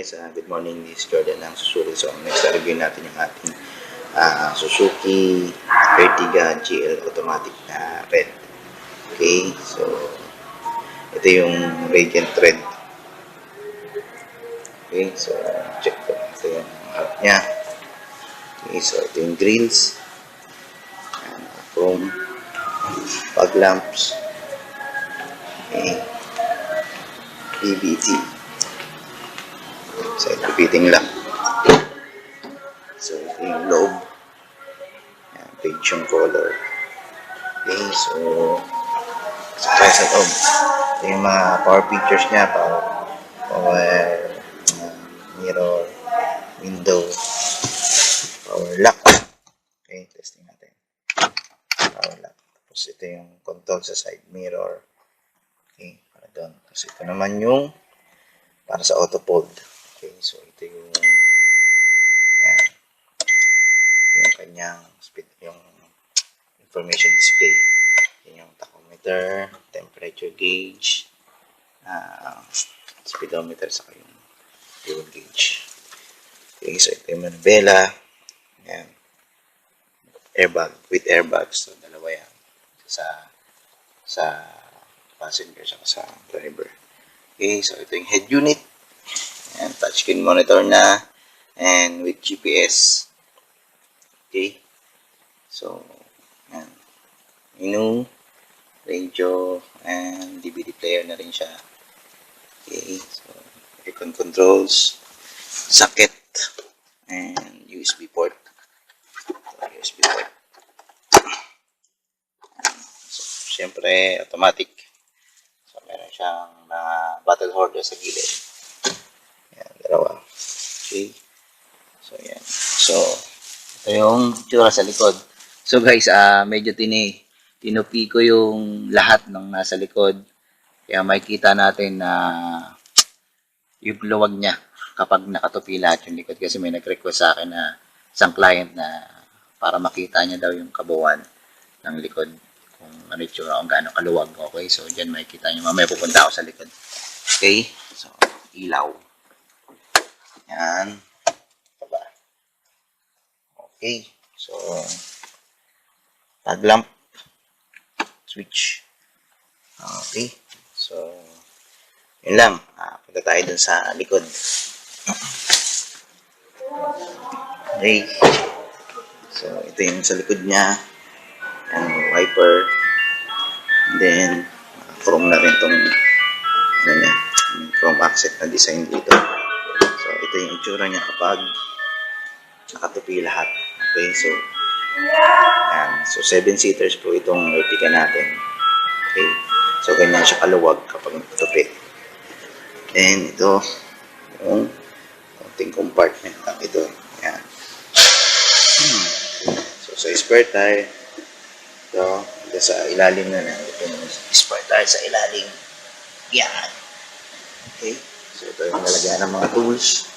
guys, good morning, this is Jordan ng Suzuki. So next review natin yung ating Suzuki Ertiga GL automatic na red. Okay, so ito yung Radiant Red. Okay, so check ko. Ito yung harap niya. Okay, so ito yung grills. Chrome fog lamps. Okay, PVT. So, ito fitting lang. So, ito yung loob. Ayan, beige yung color. Okay, so tayo sa loob. Ito yung mga power features niya. Power mirror, window, power lock. Okay, testing natin. Power lock. Tapos ito yung control sa side mirror. Okay, para doon. Tapos ito naman yung para sa auto fold. Okay, so ito yung ayan, yung kanyang speed, yung information display. Yan yung tachometer, temperature gauge, speedometer, saka yung fuel gauge. Okay, so ito yung manubela. Ayan. Airbag, with airbags. So, dalawa yan. Sa passenger, saka sa driver. Okay, so ito yung head unit. Ayan, touchscreen monitor na. And with GPS. Okay. So, ayan. Menu, radio, and DVD player na rin siya. Okay, so aircon controls, socket, and USB port. So, USB port. So, syempre, automatic. So, meron siyang mga bottle holder sa gilid. Ayan, dalawa. Okay. So, ayan. So, ito yung tsura sa likod. So, guys, medyo tinupi ko yung lahat ng nasa likod. Kaya makikita natin na yung luwag niya kapag nakatupi lahat yung likod. Kasi may nag-request sa akin na isang client na para makita niya daw yung kabuuan ng likod. Kung ano yung tsura, kung gaano kaluwag. Okay, so dyan makikita niyo. Mamaya pupunta ako sa likod. Okay, so ilaw. Yan. Baba. Okay, so fog lamp. Switch. Okay. So, yun lang. Punta tayo dun sa likod. Okay. So, ito yung sa likod niya. Yan, wiper. And then, chrome na rin itong chrome accent na design dito. So, ito yung itsura niya kapag nakatupi lahat. Okay. So, yan. So, 7-seaters po itong Ertiga natin. Okay. So, ganyan siya kaluwag kapag nakatupi. Then, ito, yung konting compartment lang ito. Yan. So, sa spare tire, ito sa ilalim na ito yung spare tire sa ilalim. Yan. Okay. So, ito yung nalagyan ng mga tools.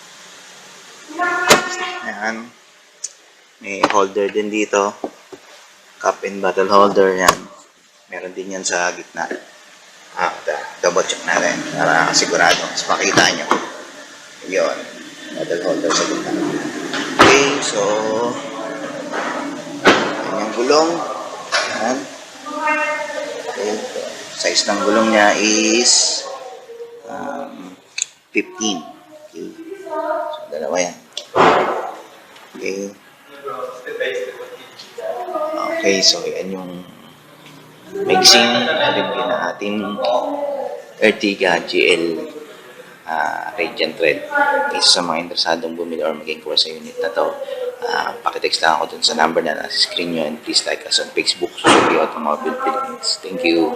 Yan. May holder din dito. Cup and bottle holder. Yan. Meron din yan sa gitna. Double check natin para sigurado. Mas makita nyo. Yun. Bottle holder sa gitna. Okay. So, yan yung gulong. Yan. Okay. Size ng gulong niya is 15. Okay. So, dalawa yan. Okay. Okay, so yan yung mixing review na ating Ertiga GL Radiant Red. Okay, sa mga interesadong bumili or mag-inquire sa unit na to, pakitext lang ako dun sa number na nasa screen nyo, and please like us on Facebook, Suzuki Automobile Philippines. Thank you.